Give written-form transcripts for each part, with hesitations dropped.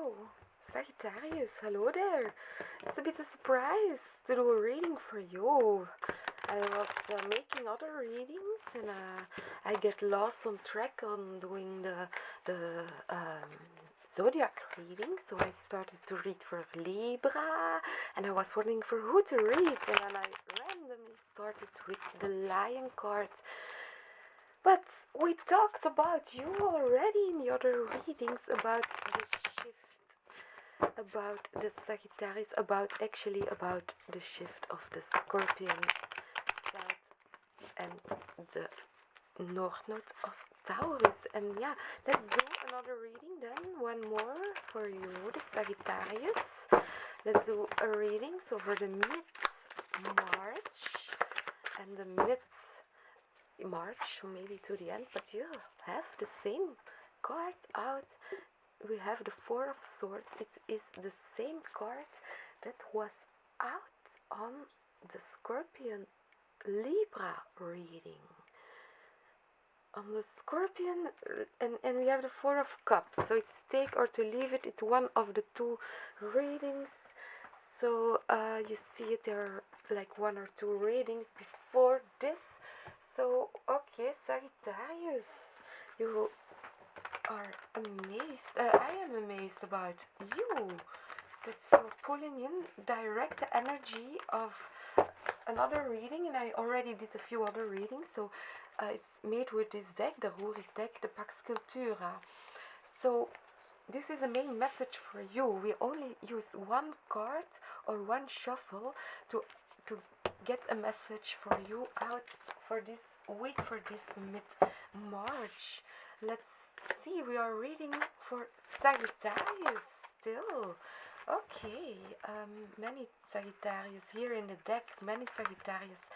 Wow, Sagittarius, hello there. It's a bit of a surprise to do a reading for you. I was making other readings and I get lost on track on doing the zodiac reading. So I started to read for Libra and I was wondering for who to read. And then I randomly started with the Lion card. But we talked about you already in the other readings about the shift, about the Sagittarius, about the shift of the Scorpion side and the North Node of Taurus. And yeah, let's do another reading then, one more for you, the Sagittarius. Let's do a reading so for the mid-March and the March, maybe to the end, but you have the same card out. We have the Four of Swords. It is the same card that was out on the Scorpion Libra reading. On the Scorpion, and we have the Four of Cups, so it's take or to leave it. It's one of the two readings. So you see it, there are like one or two readings before this. So, okay, Sagittarius, you are amazed. I am amazed about you. That you're pulling in direct energy of another reading, and I already did a few other readings. So, it's made with this deck, the Rurik deck, the Pax Cultura. So, this is a main message for you. We only use one card or one shuffle to get a message for you out for this week, for this mid-March. Let's see, we are reading for Sagittarius still. Okay, many Sagittarius here in the deck, many Sagittarius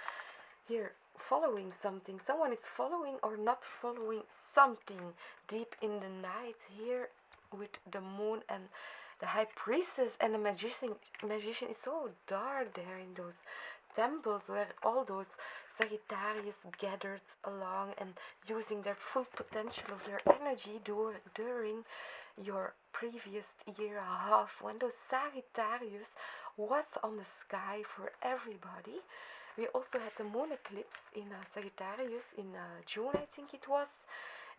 here following something. Someone is following or not following something deep in the night here with the moon and the high priestess and the magician is so dark there in those temples where all those Sagittarius gathered along and using their full potential of their energy during your previous year and a half, when those Sagittarius was on the sky for everybody. We also had the moon eclipse in Sagittarius in June, I think it was.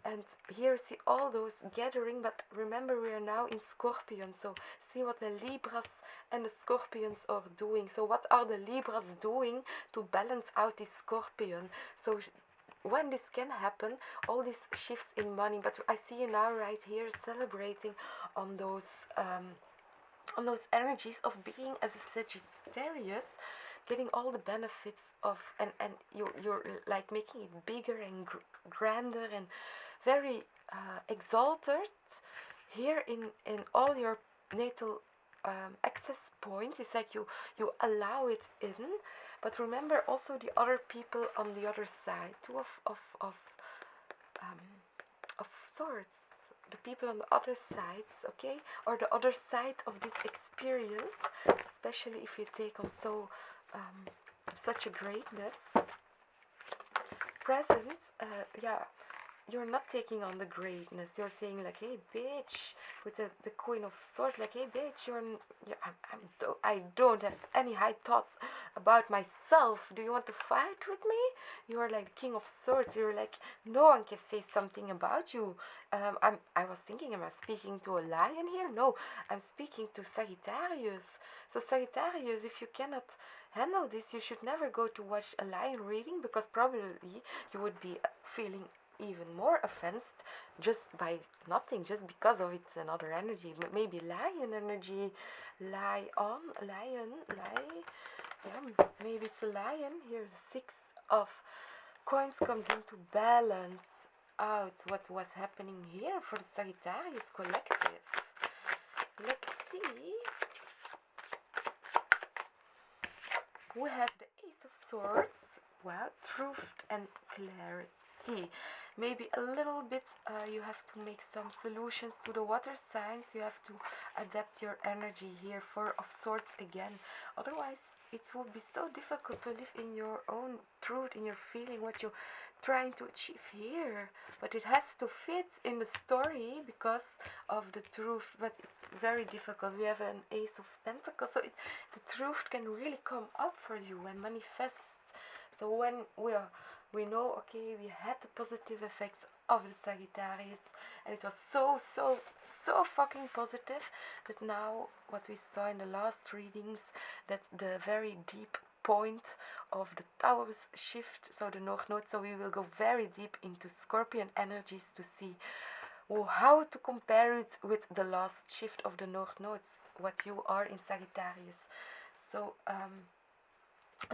And here see all those gathering, but remember we are now in Scorpion, so see what the Libras and the Scorpions are doing. So what are the Libras doing to balance out this Scorpion? So when this can happen, all these shifts in money, but I see you now right here celebrating on those energies of being as a Sagittarius, getting all the benefits of, and you're like making it bigger and grander and very exalted here in all your natal access points. It's like you allow it in, but remember also the other people on the other side, two of swords, the people on the other sides, okay, or the other side of this experience, especially if you take on such a greatness present. You're not taking on the greatness. You're saying like, hey bitch, with the Queen of Swords, like, hey bitch, I don't have any high thoughts about myself. Do you want to fight with me? You are like the King of Swords. You're like, no one can say something about you. I was thinking, am I speaking to a lion here? No, I'm speaking to Sagittarius. So Sagittarius, if you cannot handle this, you should never go to watch a lion reading, because probably you would be feeling even more offensed just by nothing, just because of it's another energy, maybe lion energy, lie, yeah, maybe it's a lion. Here's 6 of coins comes in to balance out what was happening here for the Sagittarius collective. Let's see. We have the Ace of Swords. Wow, truth and clarity. Maybe a little bit you have to make some solutions to the water signs. You have to adapt your energy here. Four of Swords again. Otherwise, it would be so difficult to live in your own truth, in your feeling, what you trying to achieve here, but it has to fit in the story because of the truth. But it's very difficult. We have an Ace of Pentacles, so the truth can really come up for you and manifest. So when we know, okay, we had the positive effects of the Sagittarius, and it was so fucking positive. But now what we saw in the last readings, that the very deep point of the Taurus shift, so the North Node, so we will go very deep into Scorpion energies to see how to compare it with the last shift of the North Nodes, what you are in Sagittarius. So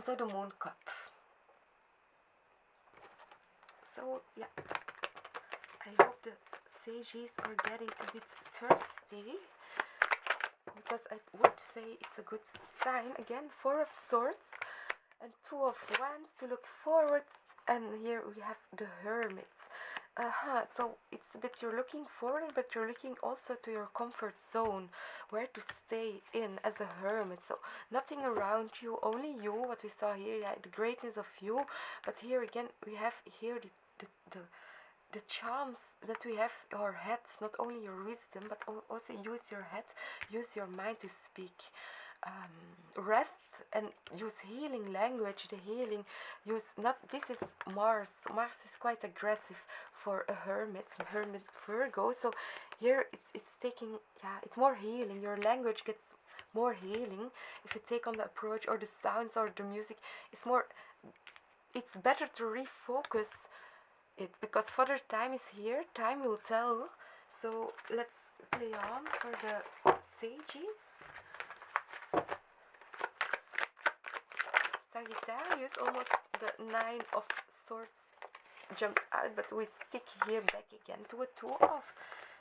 so the Moon Cup. So yeah, I hope the Sagies are getting a bit thirsty, because I would say it's a good sign. Again, Four of Swords and Two of Wands to look forward, and here we have the Hermit. So it's a bit, you're looking forward, but you're looking also to your comfort zone, where to stay in as a hermit. So nothing around you, only you. What we saw here, yeah, the greatness of you. But here again, we have here the chance that we have our heads, not only your wisdom, but also use your head, use your mind to speak. Rest and use healing language. The healing, use not, this is Mars. Mars is quite aggressive for a hermit Virgo. So here it's taking, yeah, it's more healing. Your language gets more healing if you take on the approach, or the sounds or the music. It's better to refocus it, because further time is here. Time will tell. So let's play on for the Sages. Sagittarius, almost the Nine of Swords jumped out, but we stick here back again to a Two of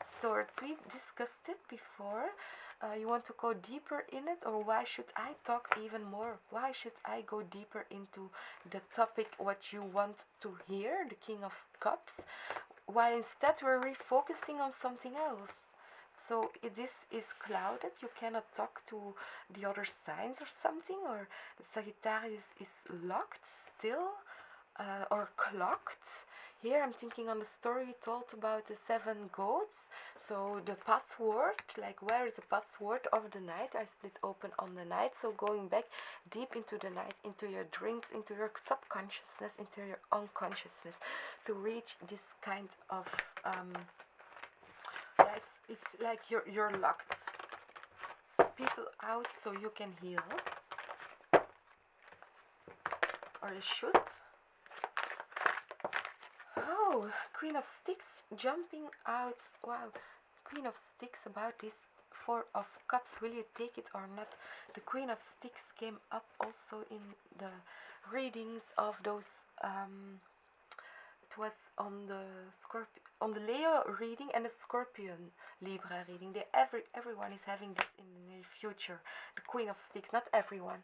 Swords. We discussed it before. You want to go deeper in it, or why should I talk even more? Why should I go deeper into the topic, what you want to hear, the King of Cups, while instead we're refocusing on something else? So this is clouded, you cannot talk to the other signs or something, or the Sagittarius is locked still, or clocked. Here I'm thinking on the story we told about the 7 goats. So the password, like where is the password of the night? I split open on the night. So going back deep into the night, into your dreams, into your subconsciousness, into your unconsciousness, to reach this kind of yeah, it's like you're locked. People out so you can heal, or you should. Oh, Queen of Sticks jumping out. Wow, Queen of Sticks, about this Four of Cups. Will you take it or not? The Queen of Sticks came up also in the readings of those. It was on the Leo reading and the Scorpion Libra reading. Everyone is having this in the near future. The Queen of Sticks, not everyone.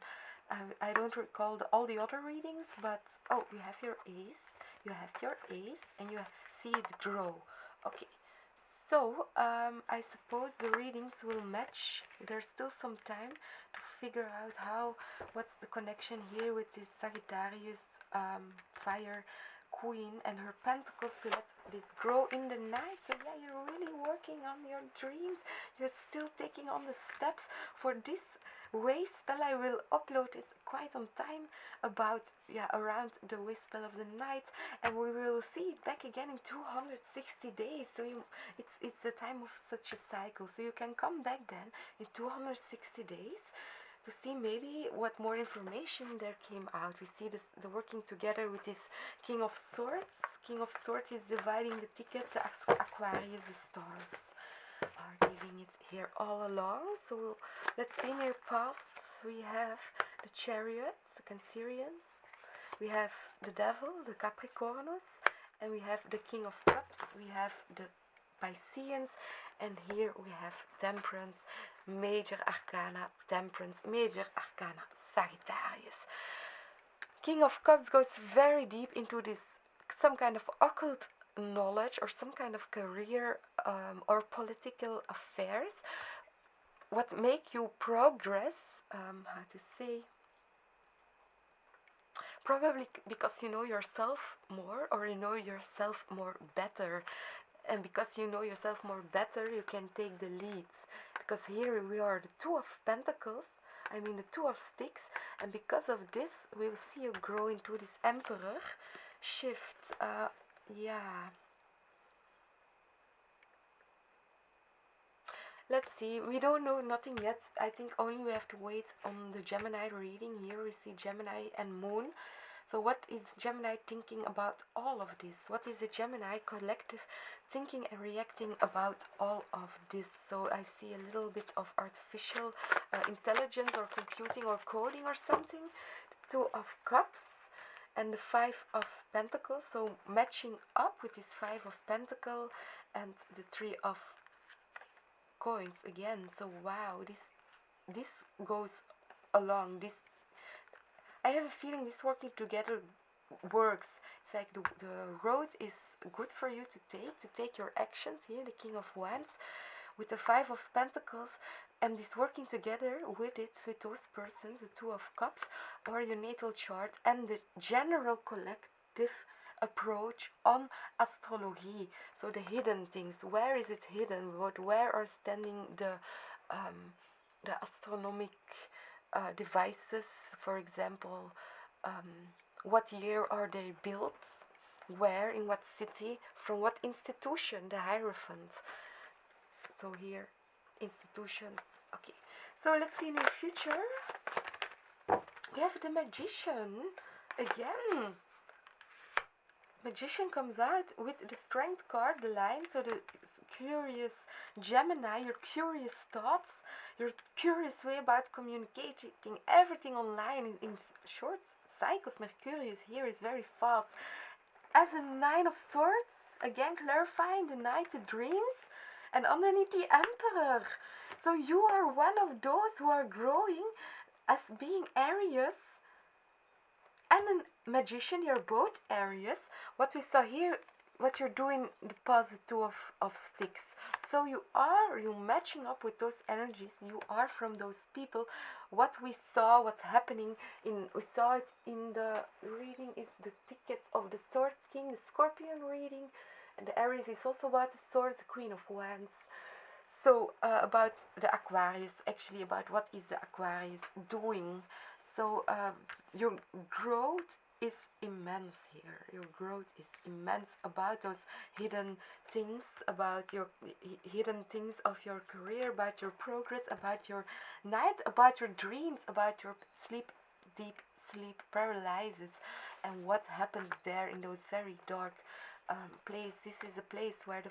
I don't recall all the other readings, but oh, you have your Ace. You have your Ace, and you see it grow. Okay, so I suppose the readings will match. There's still some time to figure out what's the connection here with this Sagittarius fire Queen and her pentacles, to let this grow in the night. So yeah, you're really working on your dreams. You're still taking on the steps for this wave spell. I will upload it quite on time, about around the wave spell of the night, and we will see it back again in 260 days. So it's the time of such a cycle. So you can come back then in 260 days to see maybe what more information there came out. We see the working together with this King of Swords. King of Swords is dividing the tickets. Aquarius, the stars are giving it here all along. So let's see, in your pasts we have the Chariots, the Cancerians, we have the Devil, the Capricornus, and we have the King of Cups, we have the Pisceans, and here we have Temperance, Major Arcana, Temperance, Major Arcana, Sagittarius. King of Cups goes very deep into this, some kind of occult knowledge, or some kind of career or political affairs. What make you progress, Probably because you know yourself more, or you know yourself more better. And because you know yourself more better, you can take the lead. Because here we are the Two of Pentacles, I mean the Two of Sticks, and because of this, we will see you grow into this Emperor shift. Yeah. Let's see, we don't know nothing yet. I think only we have to wait on the Gemini reading. Here we see Gemini and Moon. So what is Gemini thinking about all of this? What is the Gemini collective thinking and reacting about all of this? So I see a little bit of artificial intelligence or computing or coding or something. The Two of Cups and the Five of Pentacles. So matching up with this Five of Pentacles and the Three of Coins again. So wow, this goes along. This, I have a feeling this working together works. It's like the road is good for you to take your actions. Here the King of Wands with the Five of Pentacles, and this working together with it, with those persons, the Two of Cups, or your natal chart, and the general collective approach on astrology. So the hidden things, where is it hidden? Where are standing the astronomic devices? For example, what year are they built? Where, in what city, from what institution? The Hierophant. So here, institutions. Okay, so let's see in the future. We have the Magician again. Magician comes out with the Strength card, the Lion. So the curious Gemini, your curious thoughts, your curious way about communicating everything online in short cycles. Mercurius here is very fast. As a Nine of Swords, again clarifying the Night, the dreams, and underneath the Emperor. So you are one of those who are growing as being Aries and a Magician. You're both Aries. What we saw here, what you're doing, the positive of sticks. So you're matching up with those energies. You are from those people. What we saw, what's happening we saw it in the reading is the tickets of the Swords King, the Scorpion reading, and the Aries is also about the Swords, the Queen of Wands. So about the Aquarius, actually about what is the Aquarius doing. So your growth is immense here. Your growth is immense about those hidden things, about your hidden things of your career, about your progress, about your night, about your dreams, about your deep sleep paralysis, and what happens there in those very dark places. This is a place where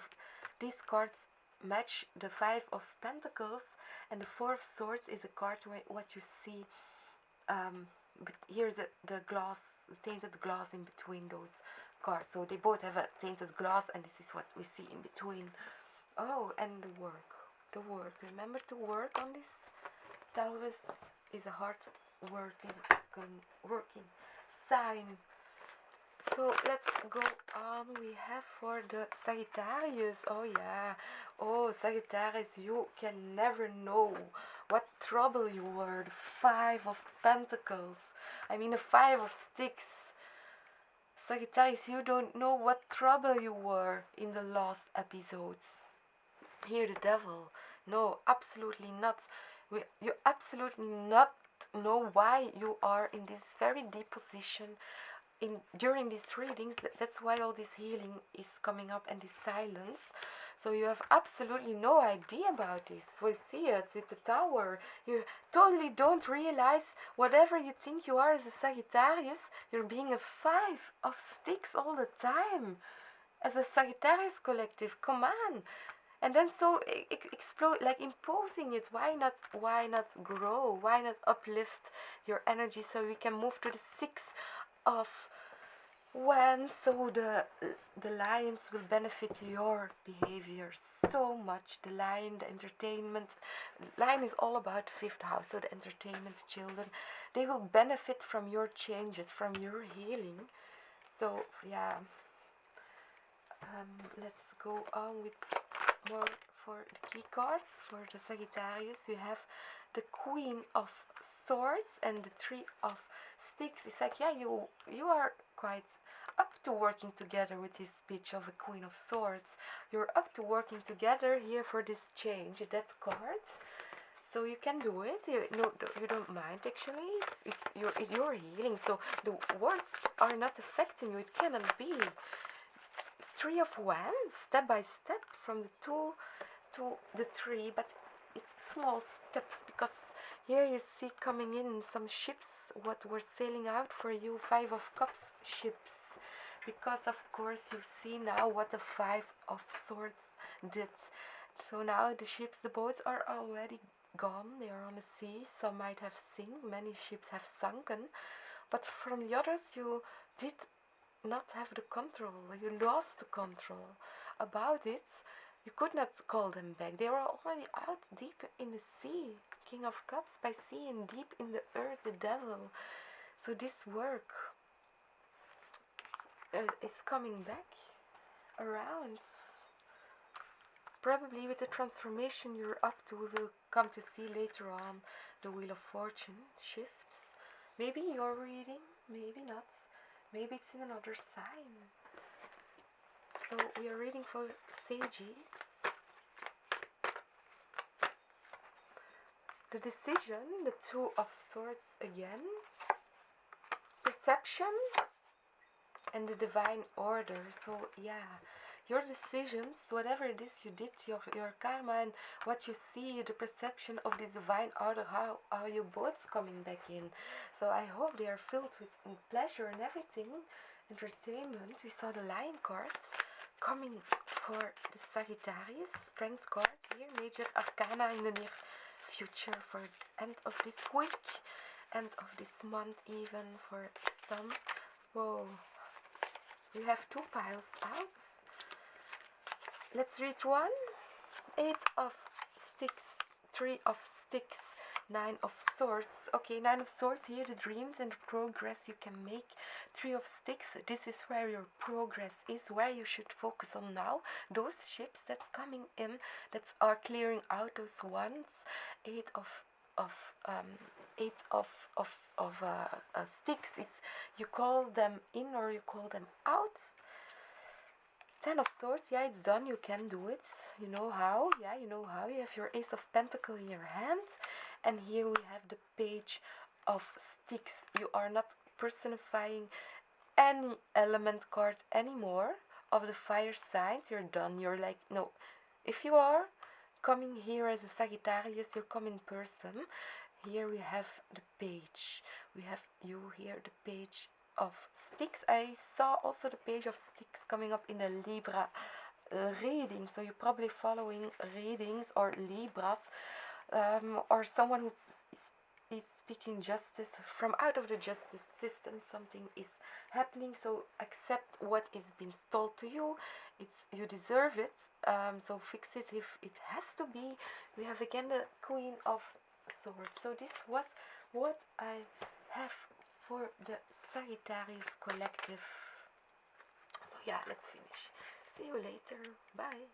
these cards match the Five of Pentacles, and the Four of Swords is a card where what you see. But here's the glass, the tainted glass in between those cards. So they both have a tainted glass, and this is what we see in between. Oh, and the work. Remember to work on this. Taurus is a hard working sign. So let's go on. We have for the Sagittarius. Oh yeah. Oh, Sagittarius, you can never know what trouble you were. The Five of Pentacles. I mean the Five of Sticks. Sagittarius, you don't know what trouble you were in the last episodes. Here the Devil. No, absolutely not. You absolutely not know why you are in this very deep position during these readings. That's why all this healing is coming up, and this silence. So you have absolutely no idea about this. We see it with the Tower. You totally don't realize whatever you think you are as a Sagittarius, you're being a Five of Sticks all the time. As a Sagittarius collective, come on. And then so explode, like imposing it. Why not grow? Why not uplift your energy so we can move to the Six of Wands? So the lions will benefit your behavior so much. The lion, the entertainment. Lion is all about the fifth house, so the entertainment, children. They will benefit from your changes, from your healing. So yeah. Let's go on with more for the key cards for the Sagittarius. You have the Queen of Swords and the Three of Sticks. It's like, yeah, you are quite up to working together with this bitch of a Queen of Swords. You're up to working together here for this change. That card. So you can do it. You don't mind actually. It's your healing. So the words are not affecting you. It cannot be. Three of Wands, step by step from the 2 to the 3, but it's small steps, because here you see coming in some ships what were sailing out for you. 5 of Cups ships, because of course you see now what the 5 of Swords did. So now the ships, the boats are already gone. They are on the sea. Some might have sunk. Many ships have sunken. But from the others, you did not have the control. You lost the control about it. You could not call them back. They were already out deep in the sea. King of Cups by sea, and deep in the earth, the devil. So this work is coming back around. Probably with the transformation you're up to. We will come to see later on the Wheel of Fortune shifts. Maybe you're reading, maybe not. Maybe it's in another sign. So we are reading for Sagittarius. The decision, the 2 of Swords again. Perception and the divine order. So yeah, your decisions, whatever it is you did, your karma and what you see, the perception of this divine order, how are you both coming back in? So I hope they are filled with pleasure and everything, entertainment. We saw the Lion cards coming for the Sagittarius, Strength card here, Major Arcana in the near future for the end of this week, end of this month even for some. Whoa, we have 2 piles out. Let's read one. 8 of Sticks, 3 of Sticks, 9 of Swords. Okay, 9 of Swords here, the dreams and the progress you can make. 3 of Sticks, this is where your progress is, where you should focus on now. Those ships that's coming in, that are clearing out those ones. 8 of Sticks is, you call them in or you call them out. 10 of Swords, yeah, it's done. You can do it. You know how. Yeah, you know how. You have your Ace of Pentacles in your hand. And here we have the Page of Sticks. You are not personifying any element card anymore of the fire signs. You're done. You're like, no. If you are coming here as a Sagittarius, you're coming in person. Here we have the Page. We have you here, the Page of Sticks. I saw also the Page of Sticks coming up in a Libra reading. So you're probably following readings or Libras, or someone who is speaking justice from out of the justice system. Something is happening, so accept what is being told to you. You deserve it, so fix it if it has to be. We have again the Queen of Swords. So this was what I have for the Sagittarius collective. So yeah, let's finish. See you later. Bye.